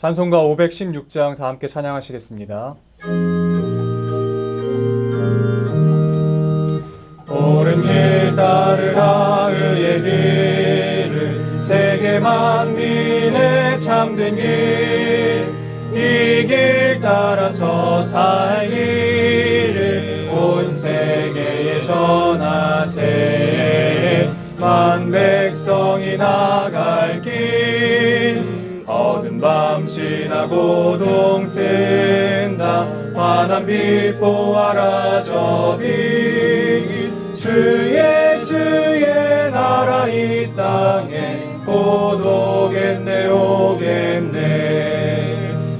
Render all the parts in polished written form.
찬송가 516장 다 함께 찬양하시겠습니다. 옳은 길 따르라 의의 길을 세계 만민의 참된 길 이 길 따라서 살기를 온 세계에 전하세 만 백성이 나갈 길 어두운 밤 지나고 동뜬다 환한 빛 보아라 저 빛 주 예수의 나라 이 땅에 곧 오겠네 오겠네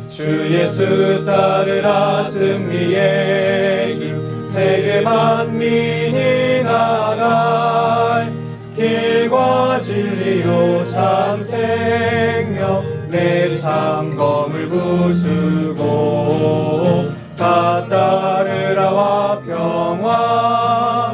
주 예수 따르라 승리의 길 세계 만민이 나갈 길과 진리요 참 생명 내 참검을 부수고 다 따르라와 평화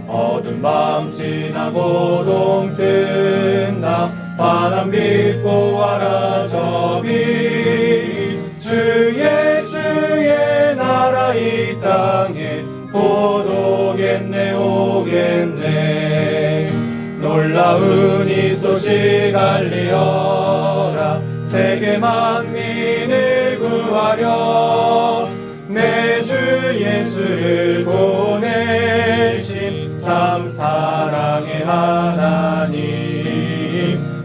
어두운 밤 지나고 동뜬다 환한 빛 보아라 저 빛 주 예수의 나라 이 땅에 곧 오겠네 오겠네 놀라운 이 소식 알리어라 세계 만민을 구하려 내 주 예수를 보내신 참 사랑의 하나님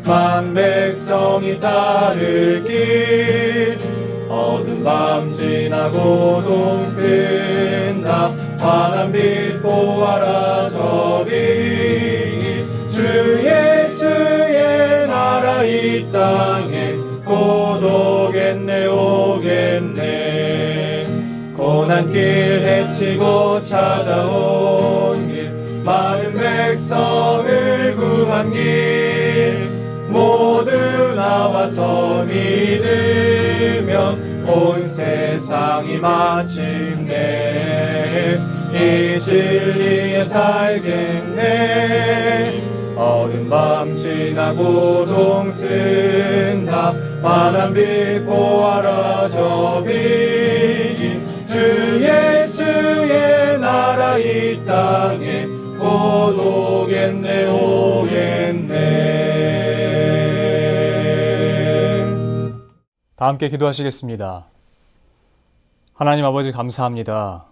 만 백성이 따를 길 어두운 밤 지나고 동뜬다 환한 빛 보아라 저 빛 주 예수의 나라 이 땅에 곧 오겠네 오겠네 고난길 헤치고 찾아온 길 많은 백성을 구한 길 모두 나와서 믿으면 온 세상이 마침내 이 진리에 살겠네 어두운 밤 지나고 동뜬다 환한 빛 보아라 저 빛 주 예수의 나라 이 땅에 곧 오겠네 오겠네 다 함께 기도하시겠습니다. 하나님 아버지 감사합니다.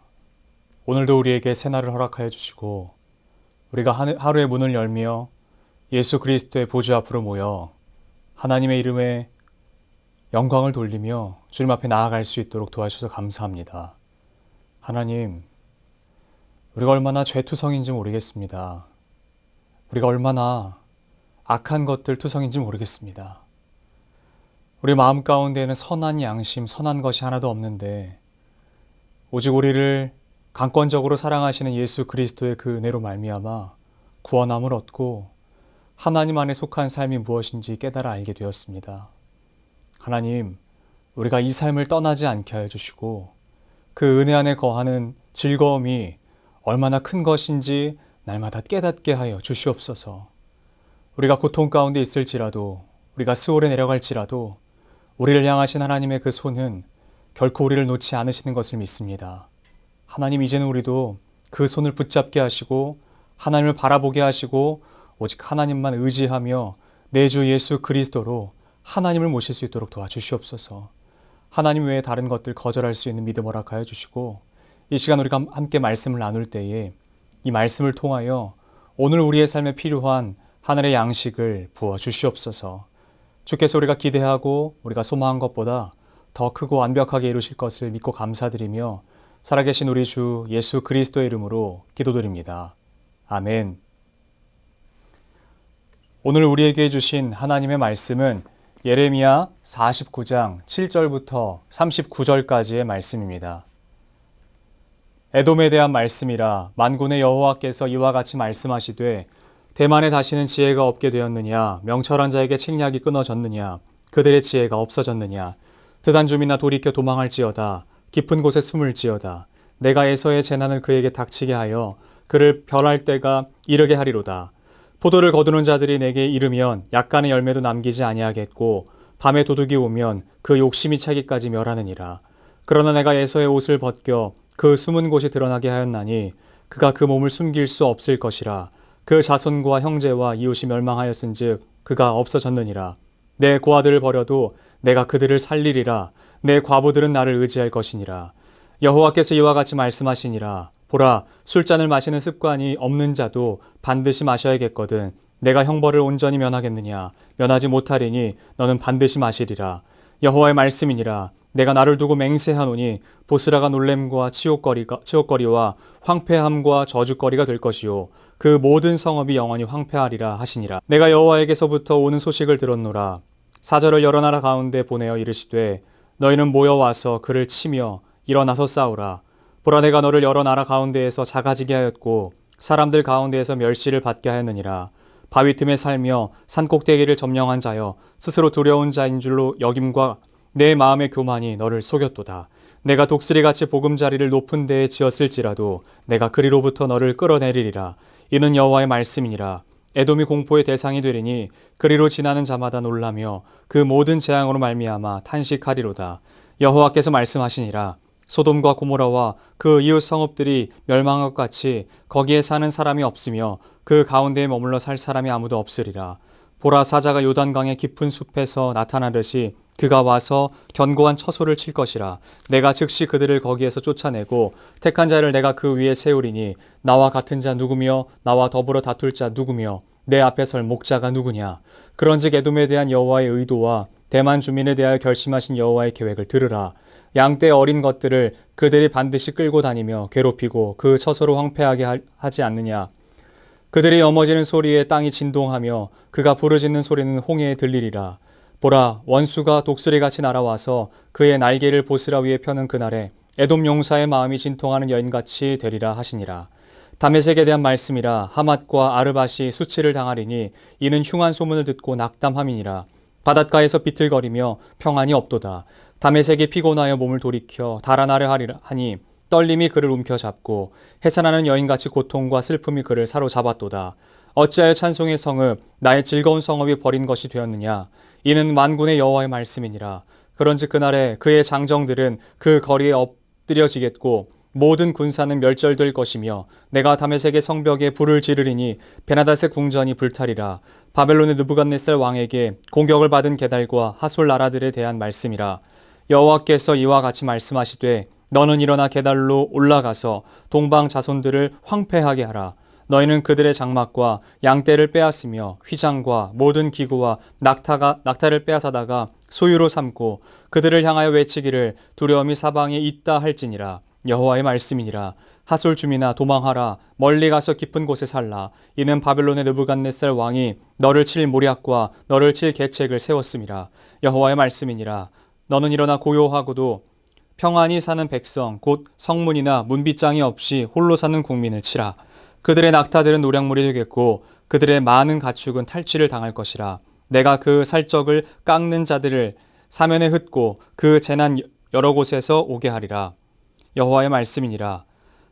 오늘도 우리에게 새날을 허락하여 주시고 우리가 하루의 문을 열며 예수 그리스도의 보좌 앞으로 모여 하나님의 이름에 영광을 돌리며 주님 앞에 나아갈 수 있도록 도와주셔서 감사합니다. 하나님, 우리가 얼마나 죄투성인지 모르겠습니다. 우리가 얼마나 악한 것들 투성인지 모르겠습니다. 우리 마음 가운데에는 선한 양심, 선한 것이 하나도 없는데 오직 우리를 강권적으로 사랑하시는 예수 그리스도의 그 은혜로 말미암아 구원함을 얻고 하나님 안에 속한 삶이 무엇인지 깨달아 알게 되었습니다. 하나님, 우리가 이 삶을 떠나지 않게 하여 주시고 그 은혜 안에 거하는 즐거움이 얼마나 큰 것인지 날마다 깨닫게 하여 주시옵소서. 우리가 고통 가운데 있을지라도 우리가 스올에 내려갈지라도 우리를 향하신 하나님의 그 손은 결코 우리를 놓지 않으시는 것을 믿습니다. 하나님, 이제는 우리도 그 손을 붙잡게 하시고 하나님을 바라보게 하시고 오직 하나님만 의지하며 내 주 예수 그리스도로 하나님을 모실 수 있도록 도와주시옵소서. 하나님 외에 다른 것들 거절할 수 있는 믿음 허락하여 주시고 이 시간 우리가 함께 말씀을 나눌 때에 이 말씀을 통하여 오늘 우리의 삶에 필요한 하늘의 양식을 부어 주시옵소서. 주께서 우리가 기대하고 우리가 소망한 것보다 더 크고 완벽하게 이루실 것을 믿고 감사드리며 살아계신 우리 주 예수 그리스도의 이름으로 기도드립니다. 아멘. 오늘 우리에게 주신 하나님의 말씀은 예레미야 49장 7절부터 39절까지의 말씀입니다. 에돔에 대한 말씀이라 만군의 여호와께서 이와 같이 말씀하시되 대만에 다시는 지혜가 없게 되었느냐 명철한 자에게 책략이 끊어졌느냐 그들의 지혜가 없어졌느냐 드단 주민아 돌이켜 도망할지어다 깊은 곳에 숨을지어다 내가 에서의 재난을 그에게 닥치게 하여 그를 멸할 때가 이르게 하리로다. 포도를 거두는 자들이 내게 이르면 약간의 열매도 남기지 아니하겠고 밤에 도둑이 오면 그 욕심이 차기까지 멸하느니라. 그러나 내가 에서의 옷을 벗겨 그 숨은 곳이 드러나게 하였나니 그가 그 몸을 숨길 수 없을 것이라. 그 자손과 형제와 이웃이 멸망하였은즉 그가 없어졌느니라. 내 고아들을 버려도 내가 그들을 살리리라. 내 과부들은 나를 의지할 것이니라. 여호와께서 이와 같이 말씀하시니라. 보라, 술잔을 마시는 습관이 없는 자도 반드시 마셔야겠거든. 내가 형벌을 온전히 면하겠느냐? 면하지 못하리니 너는 반드시 마시리라. 여호와의 말씀이니라. 내가 나를 두고 맹세하노니 보스라가 놀램과 치욕거리와 황폐함과 저주거리가 될 것이요 그 모든 성읍이 영원히 황폐하리라 하시니라. 내가 여호와에게서부터 오는 소식을 들었노라. 사절을 여러 나라 가운데 보내어 이르시되 너희는 모여와서 그를 치며 일어나서 싸우라. 보라, 내가 너를 여러 나라 가운데에서 작아지게 하였고 사람들 가운데에서 멸시를 받게 하였느니라. 바위 틈에 살며 산꼭대기를 점령한 자여 스스로 두려운 자인 줄로 여김과 내 마음의 교만이 너를 속였도다. 내가 독수리같이 보금자리를 높은 데에 지었을지라도 내가 그리로부터 너를 끌어내리리라. 이는 여호와의 말씀이니라. 에돔이 공포의 대상이 되리니 그리로 지나는 자마다 놀라며 그 모든 재앙으로 말미암아 탄식하리로다. 여호와께서 말씀하시니라. 소돔과 고모라와 그 이웃 성읍들이 멸망한 것 같이 거기에 사는 사람이 없으며 그 가운데에 머물러 살 사람이 아무도 없으리라. 보라, 사자가 요단강의 깊은 숲에서 나타나듯이 그가 와서 견고한 처소를 칠 것이라. 내가 즉시 그들을 거기에서 쫓아내고 택한 자를 내가 그 위에 세우리니 나와 같은 자 누구며 나와 더불어 다툴 자 누구며 내 앞에 설 목자가 누구냐. 그런즉 에돔에 대한 여호와의 의도와 대만 주민에 대하여 결심하신 여호와의 계획을 들으라. 양떼 어린 것들을 그들이 반드시 끌고 다니며 괴롭히고 그 처소로 황폐하게 하지 않느냐. 그들이 넘어지는 소리에 땅이 진동하며 그가 부르짖는 소리는 홍해에 들리리라. 보라, 원수가 독수리같이 날아와서 그의 날개를 보스라 위에 펴는 그날에 에돔 용사의 마음이 진통하는 여인같이 되리라 하시니라. 다메섹에 대한 말씀이라. 하맛과 아르밧이 수치를 당하리니 이는 흉한 소문을 듣고 낙담함이니라. 바닷가에서 비틀거리며 평안이 없도다. 다메섹이 피곤하여 몸을 돌이켜 달아나려 하니 떨림이 그를 움켜잡고 해산하는 여인같이 고통과 슬픔이 그를 사로잡았도다. 어찌하여 찬송의 성읍, 나의 즐거운 성읍이 버린 것이 되었느냐. 이는 만군의 여호와의 말씀이니라. 그런즉 그날에 그의 장정들은 그 거리에 엎드려지겠고 모든 군사는 멸절될 것이며 내가 다메섹의 성벽에 불을 지르리니 베나닷의 궁전이 불타리라. 바벨론의 느부갓네살 왕에게 공격을 받은 게달과 하솔 나라들에 대한 말씀이라. 여호와께서 이와 같이 말씀하시되 너는 일어나 게달로 올라가서 동방 자손들을 황폐하게 하라. 너희는 그들의 장막과 양떼를 빼앗으며 휘장과 모든 기구와 낙타를 빼앗아다가 소유로 삼고 그들을 향하여 외치기를 두려움이 사방에 있다 할지니라. 여호와의 말씀이니라. 하솔 주민아, 도망하라. 멀리 가서 깊은 곳에 살라. 이는 바벨론의 느부갓네살 왕이 너를 칠 모략과 너를 칠 계책을 세웠음이라. 여호와의 말씀이니라. 너는 일어나 고요하고도 평안히 사는 백성 곧 성문이나 문빗장이 없이 홀로 사는 국민을 치라. 그들의 낙타들은 노략물이 되겠고 그들의 많은 가축은 탈취를 당할 것이라. 내가 그 살적을 깎는 자들을 사면에 흩고 그 재난 여러 곳에서 오게 하리라. 여호와의 말씀이니라.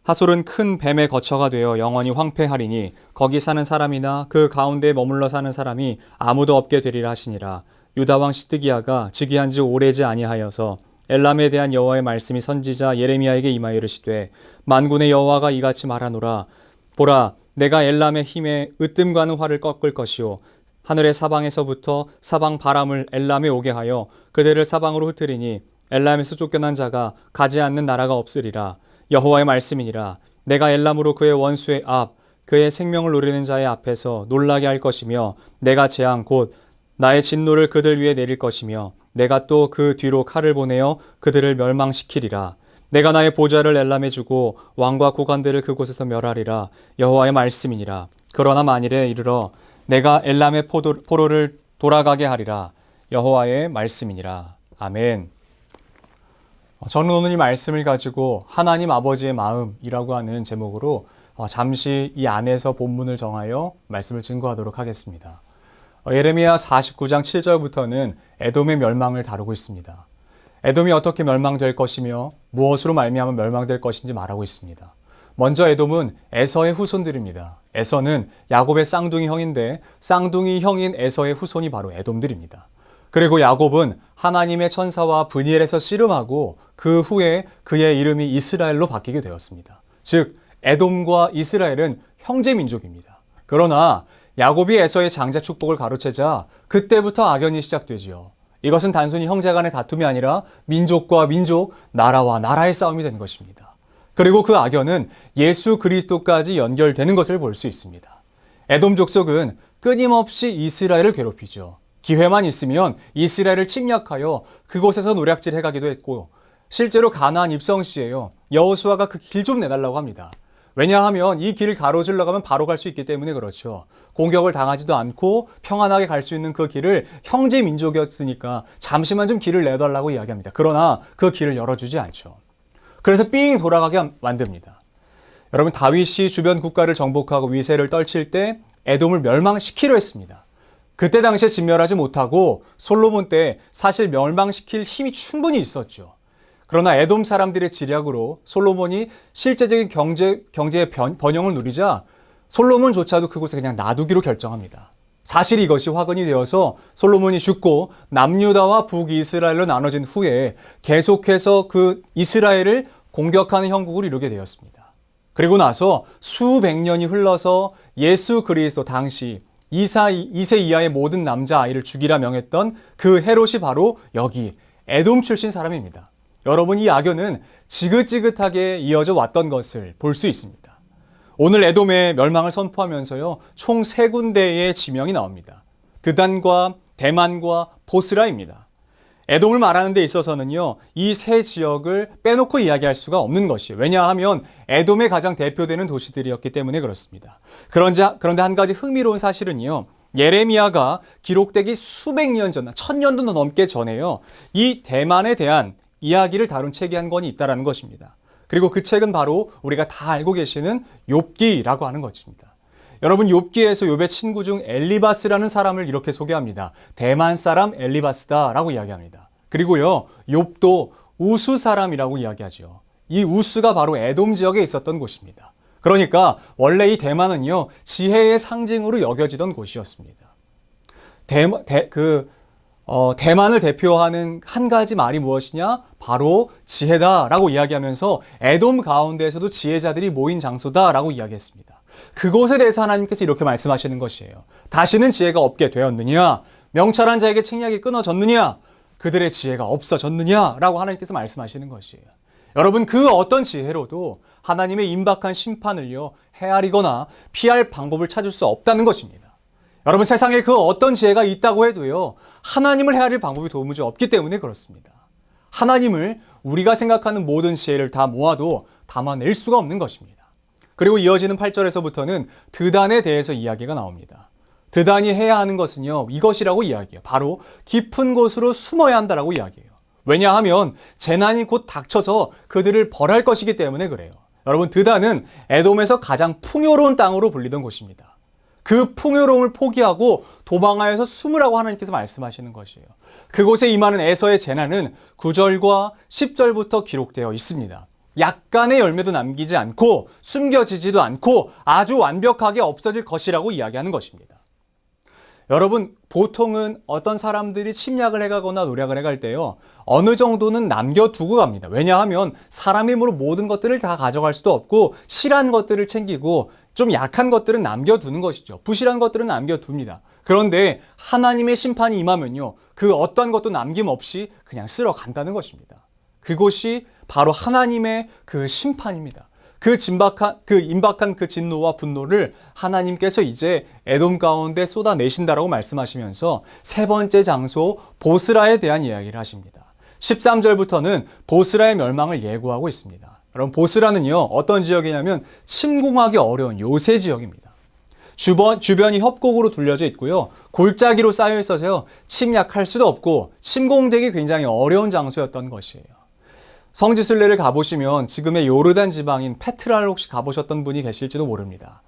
하솔은 큰 뱀의 거처가 되어 영원히 황폐하리니 거기 사는 사람이나 그 가운데에 머물러 사는 사람이 아무도 없게 되리라 하시니라. 유다왕 시드기야가 즉위한 지 오래지 아니하여서 엘람에 대한 여호와의 말씀이 선지자 예레미야에게 임하여 이르시되 만군의 여호와가 이같이 말하노라. 보라, 내가 엘람의 힘에 으뜸과는 활을 꺾을 것이요 하늘의 사방에서부터 사방 바람을 엘람에 오게 하여 그들을 사방으로 흩으리니 엘람에서 쫓겨난 자가 가지 않는 나라가 없으리라. 여호와의 말씀이니라. 내가 엘람으로 그의 원수의 앞 그의 생명을 노리는 자의 앞에서 놀라게 할 것이며 내가 재앙 곧 나의 진노를 그들 위에 내릴 것이며 내가 또 그 뒤로 칼을 보내어 그들을 멸망시키리라. 내가 나의 보좌를 엘람에 주고 왕과 고관들을 그곳에서 멸하리라. 여호와의 말씀이니라. 그러나 만일에 이르러 내가 엘람의 포로를 돌아가게 하리라. 여호와의 말씀이니라. 아멘. 저는 오늘 이 말씀을 가지고 하나님 아버지의 마음이라고 하는 제목으로 잠시 이 안에서 본문을 정하여 말씀을 증거하도록 하겠습니다. 예레미야 49장 7절부터는 에돔의 멸망을 다루고 있습니다. 에돔이 어떻게 멸망될 것이며 무엇으로 말미암아 멸망될 것인지 말하고 있습니다. 먼저 에돔은 에서의 후손들입니다. 에서는 야곱의 쌍둥이 형인데 쌍둥이 형인 에서의 후손이 바로 에돔들입니다. 그리고 야곱은 하나님의 천사와 브니엘에서 씨름하고 그 후에 그의 이름이 이스라엘로 바뀌게 되었습니다. 즉 에돔과 이스라엘은 형제 민족입니다. 그러나 야곱이 에서의 장자 축복을 가로채자 그때부터 악연이 시작되지요. 이것은 단순히 형제 간의 다툼이 아니라 민족과 민족, 나라와 나라의 싸움이 된 것입니다. 그리고 그 악연은 예수 그리스도까지 연결되는 것을 볼 수 있습니다. 에돔 족속은 끊임없이 이스라엘을 괴롭히죠. 기회만 있으면 이스라엘을 침략하여 그곳에서 노략질 해가기도 했고, 실제로 가나안 입성 시에요, 여호수아가 그 길 좀 내달라고 합니다. 왜냐하면 이 길을 가로질러 가면 바로 갈 수 있기 때문에 그렇죠. 공격을 당하지도 않고 평안하게 갈 수 있는 그 길을 형제 민족이었으니까 잠시만 좀 길을 내달라고 이야기합니다. 그러나 그 길을 열어주지 않죠. 그래서 삥 돌아가게 만듭니다. 여러분, 다윗이 주변 국가를 정복하고 위세를 떨칠 때 에돔을 멸망시키려 했습니다. 그때 당시에 진멸하지 못하고 솔로몬 때 사실 멸망시킬 힘이 충분히 있었죠. 그러나 에돔 사람들의 지략으로 솔로몬이 실제적인 경제의 번영을 누리자 솔로몬조차도 그곳에 그냥 놔두기로 결정합니다. 사실 이것이 화근이 되어서 솔로몬이 죽고 남유다와 북이스라엘로 나눠진 후에 계속해서 그 이스라엘을 공격하는 형국을 이루게 되었습니다. 그리고 나서 수백 년이 흘러서 예수 그리스도 당시 2세 이하의 모든 남자아이를 죽이라 명했던 그 헤롯이 바로 여기 에돔 출신 사람입니다. 여러분, 이 악연은 지긋지긋하게 이어져 왔던 것을 볼 수 있습니다. 오늘 에돔의 멸망을 선포하면서요, 총 3군데의 지명이 나옵니다. 드단과 대만과 보스라입니다. 에돔을 말하는 데 있어서는요, 이 세 지역을 빼놓고 이야기할 수가 없는 것이에요. 왜냐하면 에돔의 가장 대표되는 도시들이었기 때문에 그렇습니다. 그런데 한 가지 흥미로운 사실은요, 예레미야가 기록되기 수백 년 전, 1000년도 넘게 전에요, 이 대만에 대한 이야기를 다룬 책이 한 권이 있다는 것입니다. 그리고 그 책은 바로 우리가 다 알고 계시는 욥기라고 하는 것입니다. 여러분, 욥기에서 욥의 친구 중 엘리바스라는 사람을 이렇게 소개합니다. 대만 사람 엘리바스다라고 이야기합니다. 그리고요, 욥도 우수 사람이라고 이야기하죠. 이 우수가 바로 에돔 지역에 있었던 곳입니다. 그러니까 원래 이 대만은요, 지혜의 상징으로 여겨지던 곳이었습니다. 대만을 대표하는 한 가지 말이 무엇이냐? 바로 지혜다라고 이야기하면서 에돔 가운데에서도 지혜자들이 모인 장소다라고 이야기했습니다. 그곳에 대해서 하나님께서 이렇게 말씀하시는 것이에요. 다시는 지혜가 없게 되었느냐? 명철한 자에게 책략이 끊어졌느냐? 그들의 지혜가 없어졌느냐? 라고 하나님께서 말씀하시는 것이에요. 여러분, 그 어떤 지혜로도 하나님의 임박한 심판을요, 헤아리거나 피할 방법을 찾을 수 없다는 것입니다. 여러분, 세상에 그 어떤 지혜가 있다고 해도요, 하나님을 헤아릴 방법이 도무지 없기 때문에 그렇습니다. 하나님을 우리가 생각하는 모든 지혜를 다 모아도 담아낼 수가 없는 것입니다. 그리고 이어지는 8절에서부터는 드단에 대해서 이야기가 나옵니다. 드단이 해야 하는 것은요, 이것이라고 이야기해요. 바로 깊은 곳으로 숨어야 한다라고 이야기해요. 왜냐하면 재난이 곧 닥쳐서 그들을 벌할 것이기 때문에 그래요. 여러분, 드단은 에돔에서 가장 풍요로운 땅으로 불리던 곳입니다. 그 풍요로움을 포기하고 도망하여서 숨으라고 하나님께서 말씀하시는 것이에요. 그곳에 임하는 에서의 재난은 9절과 10절부터 기록되어 있습니다. 약간의 열매도 남기지 않고 숨겨지지도 않고 아주 완벽하게 없어질 것이라고 이야기하는 것입니다. 여러분, 보통은 어떤 사람들이 침략을 해가거나 노략을 해갈 때요, 어느 정도는 남겨두고 갑니다. 왜냐하면 사람의 힘으로 모든 것들을 다 가져갈 수도 없고 실한 것들을 챙기고 좀 약한 것들은 남겨두는 것이죠. 부실한 것들은 남겨둡니다. 그런데 하나님의 심판이 임하면요, 그 어떠한 것도 남김없이 그냥 쓸어 간다는 것입니다. 그것이 바로 하나님의 그 심판입니다. 그 임박한 그 진노와 분노를 하나님께서 이제 에돔 가운데 쏟아내신다라고 말씀하시면서 세 번째 장소 보스라에 대한 이야기를 하십니다. 13절부터는 보스라의 멸망을 예고하고 있습니다. 여러분, 보스라는요, 어떤 지역이냐면 침공하기 어려운 요새 지역입니다. 주변이 협곡으로 둘려져 있고요, 골짜기로 쌓여 있어서요, 침략할 수도 없고 침공되기 굉장히 어려운 장소였던 것이에요. 성지순례를 가보시면 지금의 요르단 지방인 페트라를 혹시 가보셨던 분이 계실지도 모릅니다.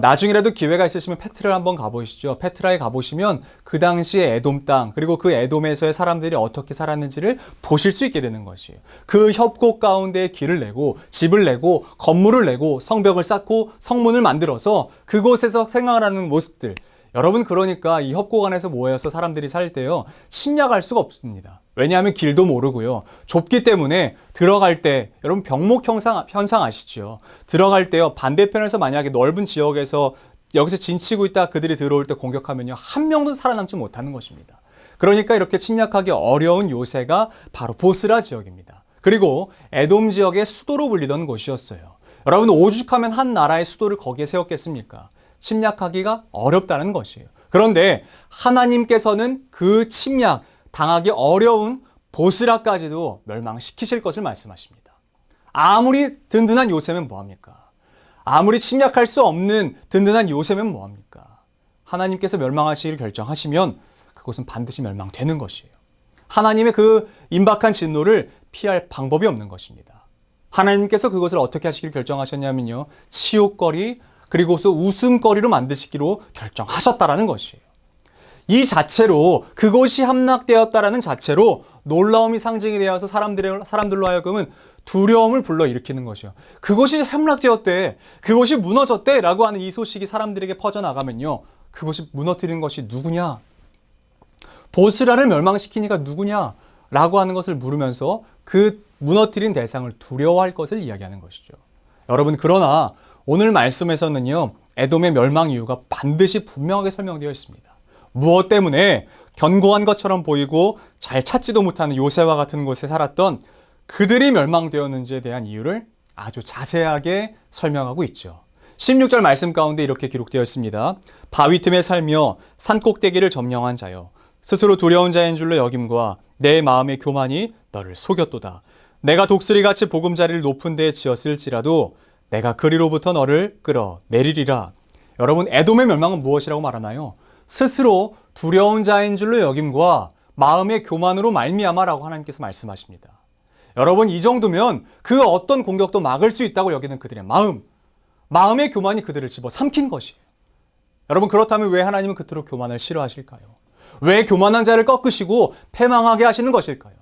나중이라도 기회가 있으시면 페트라를 한번 가보시죠. 페트라에 가보시면 그 당시의 에돔 땅, 그리고 그 에돔에서의 사람들이 어떻게 살았는지를 보실 수 있게 되는 것이에요. 그 협곡 가운데 길을 내고 집을 내고 건물을 내고 성벽을 쌓고 성문을 만들어서 그곳에서 생활하는 모습들, 여러분, 그러니까 이 협곡 안에서 모여서 사람들이 살 때요, 침략할 수가 없습니다. 왜냐하면 길도 모르고요, 좁기 때문에 들어갈 때, 여러분 병목 현상 아시죠? 들어갈 때요, 반대편에서 만약에 넓은 지역에서 여기서 진치고 있다 그들이 들어올 때 공격하면요, 한 명도 살아남지 못하는 것입니다. 그러니까 이렇게 침략하기 어려운 요새가 바로 보스라 지역입니다. 그리고 에돔 지역의 수도로 불리던 곳이었어요. 여러분, 오죽하면 한 나라의 수도를 거기에 세웠겠습니까? 침략하기가 어렵다는 것이에요. 그런데 하나님께서는 그 침략, 당하기 어려운 보스라까지도 멸망시키실 것을 말씀하십니다. 아무리 든든한 요새면 뭐합니까? 아무리 침략할 수 없는 든든한 요새면 뭐합니까? 하나님께서 멸망하시기를 결정하시면 그것은 반드시 멸망되는 것이에요. 하나님의 그 임박한 진노를 피할 방법이 없는 것입니다. 하나님께서 그것을 어떻게 하시기를 결정하셨냐면요, 치욕거리 그리고서 웃음거리로 만드시기로 결정하셨다라는 것이에요. 이 자체로, 그것이 함락되었다라는 자체로 놀라움이 상징이 되어서 사람들로 하여금은 두려움을 불러일으키는 것이요. 그것이 함락되었대, 그것이 무너졌대 라고 하는 이 소식이 사람들에게 퍼져나가면요, 그것이 무너뜨리는 것이 누구냐? 보스라를 멸망시키니까 누구냐? 라고 하는 것을 물으면서 그 무너뜨린 대상을 두려워할 것을 이야기하는 것이죠. 여러분, 그러나 오늘 말씀에서는요, 에돔의 멸망 이유가 반드시 분명하게 설명되어 있습니다. 무엇 때문에 견고한 것처럼 보이고 잘 찾지도 못하는 요새와 같은 곳에 살았던 그들이 멸망되었는지에 대한 이유를 아주 자세하게 설명하고 있죠. 16절 말씀 가운데 이렇게 기록되어 있습니다. 바위 틈에 살며 산꼭대기를 점령한 자여, 스스로 두려운 자인 줄로 여김과 내 마음의 교만이 너를 속였도다. 내가 독수리같이 보금자리를 높은 데에 지었을지라도 내가 그리로부터 너를 끌어내리리라. 여러분, 에돔의 멸망은 무엇이라고 말하나요? 스스로 두려운 자인 줄로 여김과 마음의 교만으로 말미암아라고 하나님께서 말씀하십니다. 여러분, 이 정도면 그 어떤 공격도 막을 수 있다고 여기는 그들의 마음의 교만이 그들을 집어삼킨 것이에요. 여러분, 그렇다면 왜 하나님은 그토록 교만을 싫어하실까요? 왜 교만한 자를 꺾으시고 패망하게 하시는 것일까요?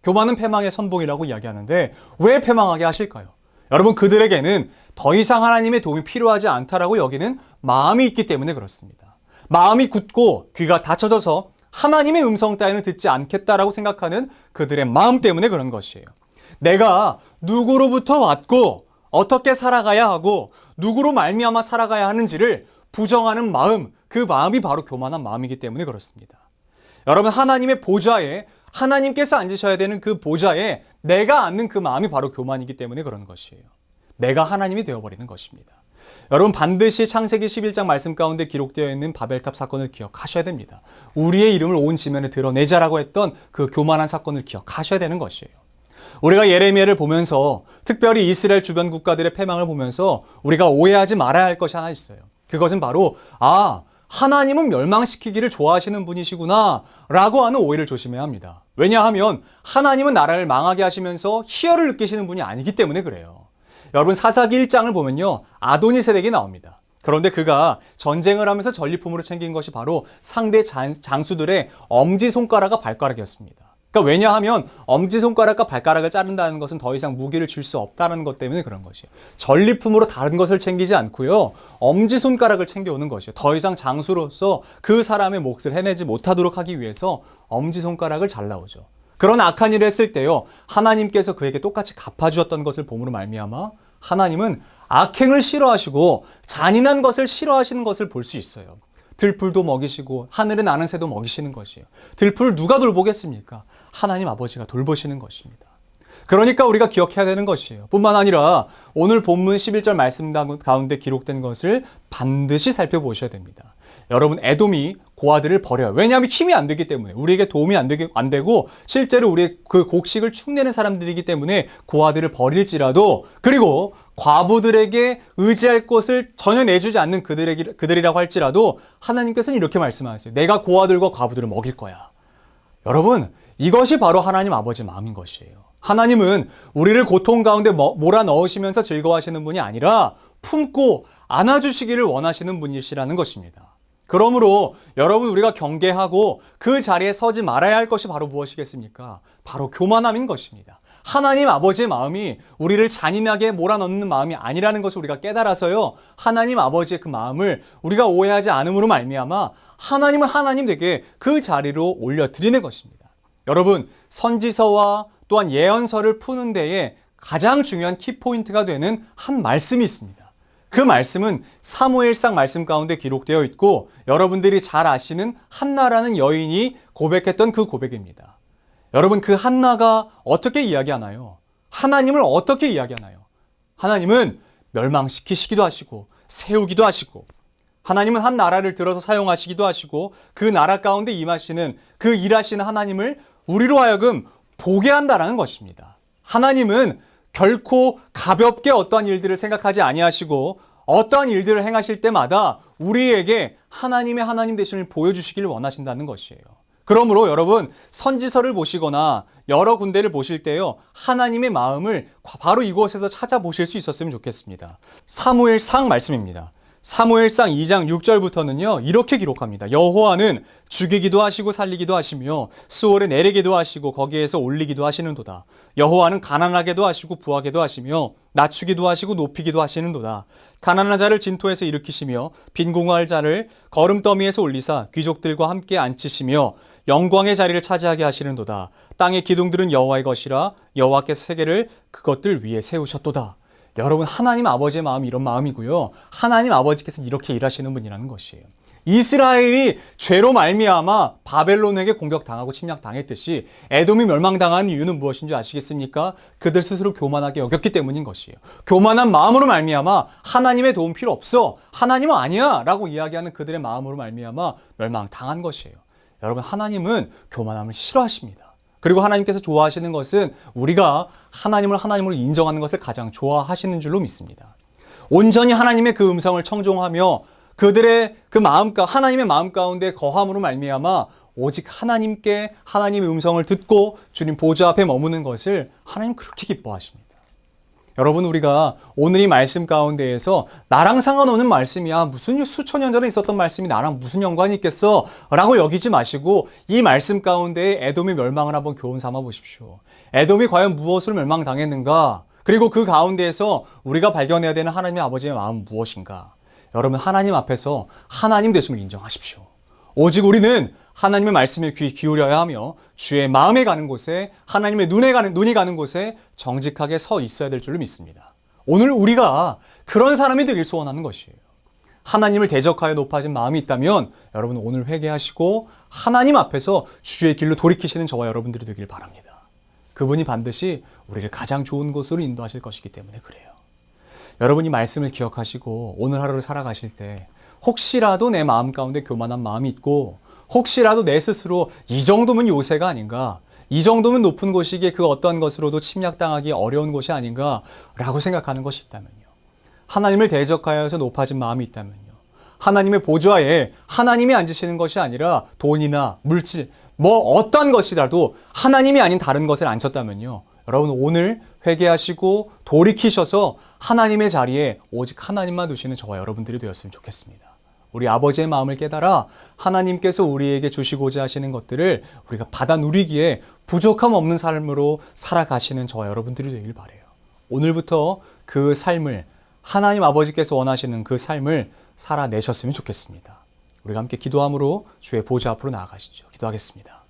교만은 패망의 선봉이라고 이야기하는데 왜 패망하게 하실까요? 여러분, 그들에게는 더 이상 하나님의 도움이 필요하지 않다라고 여기는 마음이 있기 때문에 그렇습니다. 마음이 굳고 귀가 닫혀져서 하나님의 음성 따위는 듣지 않겠다라고 생각하는 그들의 마음 때문에 그런 것이에요. 내가 누구로부터 왔고 어떻게 살아가야 하고 누구로 말미암아 살아가야 하는지를 부정하는 마음, 그 마음이 바로 교만한 마음이기 때문에 그렇습니다. 여러분, 하나님의 보좌에, 하나님께서 앉으셔야 되는 그 보좌에 내가 앉는 그 마음이 바로 교만이기 때문에 그런 것이에요. 내가 하나님이 되어버리는 것입니다. 여러분, 반드시 창세기 11장 말씀 가운데 기록되어 있는 바벨탑 사건을 기억하셔야 됩니다. 우리의 이름을 온 지면에 드러내자라고 했던 그 교만한 사건을 기억하셔야 되는 것이에요. 우리가 예레미야를 보면서, 특별히 이스라엘 주변 국가들의 패망을 보면서 우리가 오해하지 말아야 할 것이 하나 있어요. 그것은 바로 하나님은 멸망시키기를 좋아하시는 분이시구나 라고 하는 오해를 조심해야 합니다. 왜냐하면 하나님은 나라를 망하게 하시면서 희열을 느끼시는 분이 아니기 때문에 그래요. 여러분, 사사기 1장을 보면요, 아도니세덱이 나옵니다. 그런데 그가 전쟁을 하면서 전리품으로 챙긴 것이 바로 상대 장수들의 엄지손가락과 발가락이었습니다. 그러니까 왜냐하면 엄지손가락과 발가락을 자른다는 것은 더 이상 무기를 줄 수 없다는 것 때문에 그런 것이에요. 전리품으로 다른 것을 챙기지 않고요, 엄지손가락을 챙겨오는 것이에요. 더 이상 장수로서 그 사람의 몫을 해내지 못하도록 하기 위해서 엄지손가락을 잘라오죠. 그런 악한 일을 했을 때요, 하나님께서 그에게 똑같이 갚아주었던 것을 봄으로 말미암아 하나님은 악행을 싫어하시고 잔인한 것을 싫어하시는 것을 볼 수 있어요. 들풀도 먹이시고 하늘에 나는 새도 먹이시는 것이에요. 들풀을 누가 돌보겠습니까? 하나님 아버지가 돌보시는 것입니다. 그러니까 우리가 기억해야 되는 것이에요. 뿐만 아니라 오늘 본문 11절 말씀 가운데 기록된 것을 반드시 살펴보셔야 됩니다. 여러분, 에돔이 고아들을 버려요. 왜냐하면 힘이 안 되기 때문에, 우리에게 도움이 안 되고 실제로 우리의 그 곡식을 축내는 사람들이기 때문에 고아들을 버릴지라도, 그리고 과부들에게 의지할 곳을 전혀 내주지 않는 그들이라고 할지라도 하나님께서는 이렇게 말씀하세요. 내가 고아들과 과부들을 먹일 거야. 여러분, 이것이 바로 하나님 아버지 마음인 것이에요. 하나님은 우리를 고통 가운데 몰아넣으시면서 즐거워하시는 분이 아니라 품고 안아주시기를 원하시는 분이시라는 것입니다. 그러므로 여러분, 우리가 경계하고 그 자리에 서지 말아야 할 것이 바로 무엇이겠습니까? 바로 교만함인 것입니다. 하나님 아버지의 마음이 우리를 잔인하게 몰아넣는 마음이 아니라는 것을 우리가 깨달아서요. 하나님 아버지의 그 마음을 우리가 오해하지 않음으로 말미암아 하나님을 하나님 되게 그 자리로 올려드리는 것입니다. 여러분, 선지서와 또한 예언서를 푸는 데에 가장 중요한 키포인트가 되는 한 말씀이 있습니다. 그 말씀은 사무엘상 말씀 가운데 기록되어 있고 여러분들이 잘 아시는 한나라는 여인이 고백했던 그 고백입니다. 여러분, 그 한나가 어떻게 이야기하나요? 하나님을 어떻게 이야기하나요? 하나님은 멸망시키시기도 하시고 세우기도 하시고 하나님은 한 나라를 들어서 사용하시기도 하시고 그 나라 가운데 임하시는 그 일하시는 하나님을 우리로 하여금 보게 한다라는 것입니다. 하나님은 결코 가볍게 어떠한 일들을 생각하지 아니하시고 어떠한 일들을 행하실 때마다 우리에게 하나님의 하나님 되심을 보여주시기를 원하신다는 것이에요. 그러므로 여러분, 선지서를 보시거나 여러 군데를 보실 때요, 하나님의 마음을 바로 이곳에서 찾아보실 수 있었으면 좋겠습니다. 사무엘상 말씀입니다. 사무엘상 2장 6절부터는요 이렇게 기록합니다. 여호와는 죽이기도 하시고 살리기도 하시며 수월에 내리기도 하시고 거기에서 올리기도 하시는도다. 여호와는 가난하게도 하시고 부하게도 하시며 낮추기도 하시고 높이기도 하시는도다. 가난한 자를 진토에서 일으키시며 빈궁할 자를 거름더미에서 올리사 귀족들과 함께 앉히시며 영광의 자리를 차지하게 하시는도다. 땅의 기둥들은 여호와의 것이라 여호와께서 세계를 그것들 위에 세우셨도다. 여러분, 하나님 아버지의 마음이 이런 마음이고요. 하나님 아버지께서 이렇게 일하시는 분이라는 것이에요. 이스라엘이 죄로 말미암아 바벨론에게 공격당하고 침략당했듯이 에돔이 멸망당한 이유는 무엇인 줄 아시겠습니까? 그들 스스로 교만하게 여겼기 때문인 것이에요. 교만한 마음으로 말미암아 하나님의 도움 필요 없어, 하나님은 아니야 라고 이야기하는 그들의 마음으로 말미암아 멸망당한 것이에요. 여러분, 하나님은 교만함을 싫어하십니다. 그리고 하나님께서 좋아하시는 것은 우리가 하나님을 하나님으로 인정하는 것을 가장 좋아하시는 줄로 믿습니다. 온전히 하나님의 그 음성을 청종하며 그들의 그 하나님의 마음 가운데 거함으로 말미암아 오직 하나님께 하나님의 음성을 듣고 주님 보좌 앞에 머무는 것을 하나님 그렇게 기뻐하십니다. 여러분, 우리가 오늘 이 말씀 가운데에서 나랑 상관없는 말씀이야, 무슨 수천 년 전에 있었던 말씀이 나랑 무슨 연관이 있겠어 라고 여기지 마시고 이 말씀 가운데 에돔의 멸망을 한번 교훈 삼아 보십시오. 에돔이 과연 무엇을 멸망당했는가? 그리고 그 가운데에서 우리가 발견해야 되는 하나님의 아버지의 마음은 무엇인가? 여러분, 하나님 앞에서 하나님 되심을 인정하십시오. 오직 우리는 하나님의 말씀에 귀 기울여야 하며 주의 마음에 가는 곳에, 하나님의 눈이 가는 곳에 정직하게 서 있어야 될 줄로 믿습니다. 오늘 우리가 그런 사람이 되길 소원하는 것이에요. 하나님을 대적하여 높아진 마음이 있다면 여러분 오늘 회개하시고 하나님 앞에서 주의 길로 돌이키시는 저와 여러분들이 되길 바랍니다. 그분이 반드시 우리를 가장 좋은 곳으로 인도하실 것이기 때문에 그래요. 여러분이 말씀을 기억하시고 오늘 하루를 살아가실 때 혹시라도 내 마음 가운데 교만한 마음이 있고 혹시라도 내 스스로 이 정도면 요새가 아닌가, 이 정도면 높은 곳이기에 그 어떠한 것으로도 침략당하기 어려운 곳이 아닌가 라고 생각하는 것이 있다면요, 하나님을 대적하여서 높아진 마음이 있다면요, 하나님의 보좌에 하나님이 앉으시는 것이 아니라 돈이나 물질 어떠한 것이라도 하나님이 아닌 다른 것을 앉혔다면요, 여러분 오늘 회개하시고 돌이키셔서 하나님의 자리에 오직 하나님만 두시는 저와 여러분들이 되었으면 좋겠습니다. 우리 아버지의 마음을 깨달아 하나님께서 우리에게 주시고자 하시는 것들을 우리가 받아 누리기에 부족함 없는 삶으로 살아가시는 저와 여러분들이 되길 바라요. 오늘부터 그 삶을, 하나님 아버지께서 원하시는 그 삶을 살아내셨으면 좋겠습니다. 우리가 함께 기도함으로 주의 보좌 앞으로 나아가시죠. 기도하겠습니다.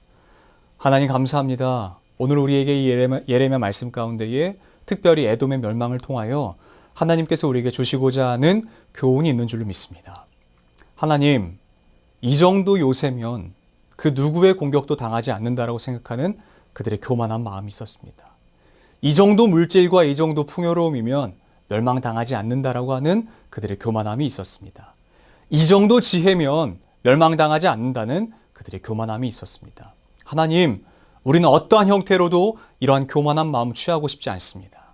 하나님 감사합니다. 오늘 우리에게 이 예레미야 말씀 가운데에 특별히 에돔의 멸망을 통하여 하나님께서 우리에게 주시고자 하는 교훈이 있는 줄로 믿습니다. 하나님, 이 정도 요새면 그 누구의 공격도 당하지 않는다라고 생각하는 그들의 교만한 마음이 있었습니다. 이 정도 물질과 이 정도 풍요로움이면 멸망당하지 않는다라고 하는 그들의 교만함이 있었습니다. 이 정도 지혜면 멸망당하지 않는다는 그들의 교만함이 있었습니다. 하나님, 우리는 어떠한 형태로도 이러한 교만한 마음을 취하고 싶지 않습니다.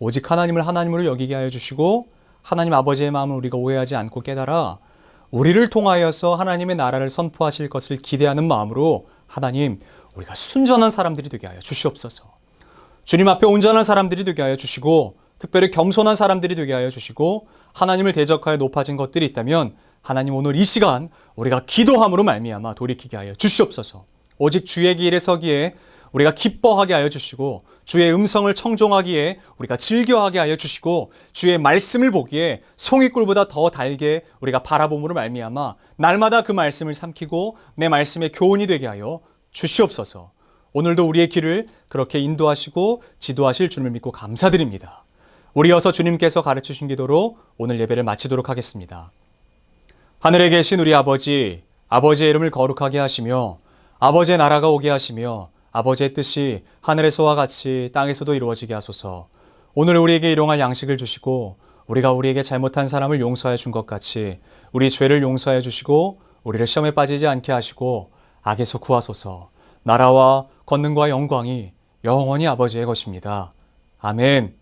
오직 하나님을 하나님으로 여기게 하여 주시고 하나님 아버지의 마음을 우리가 오해하지 않고 깨달아 우리를 통하여서 하나님의 나라를 선포하실 것을 기대하는 마음으로 하나님, 우리가 순전한 사람들이 되게 하여 주시옵소서. 주님 앞에 온전한 사람들이 되게 하여 주시고 특별히 겸손한 사람들이 되게 하여 주시고 하나님을 대적하여 높아진 것들이 있다면 하나님 오늘 이 시간 우리가 기도함으로 말미암아 돌이키게 하여 주시옵소서. 오직 주의 길에 서기에 우리가 기뻐하게 하여 주시고 주의 음성을 청종하기에 우리가 즐겨하게 하여 주시고 주의 말씀을 보기에 송이꿀보다 더 달게 우리가 바라봄으로 말미암아 날마다 그 말씀을 삼키고 내 말씀의 교훈이 되게 하여 주시옵소서. 오늘도 우리의 길을 그렇게 인도하시고 지도하실 주님을 믿고 감사드립니다. 우리 이어서 주님께서 가르치신 기도로 오늘 예배를 마치도록 하겠습니다. 하늘에 계신 우리 아버지, 아버지의 이름을 거룩하게 하시며 아버지의 나라가 오게 하시며 아버지의 뜻이 하늘에서와 같이 땅에서도 이루어지게 하소서. 오늘 우리에게 일용할 양식을 주시고 우리가 우리에게 잘못한 사람을 용서해 준 것 같이 우리 죄를 용서해 주시고 우리를 시험에 빠지지 않게 하시고 악에서 구하소서. 나라와 권능과 영광이 영원히 아버지의 것입니다. 아멘.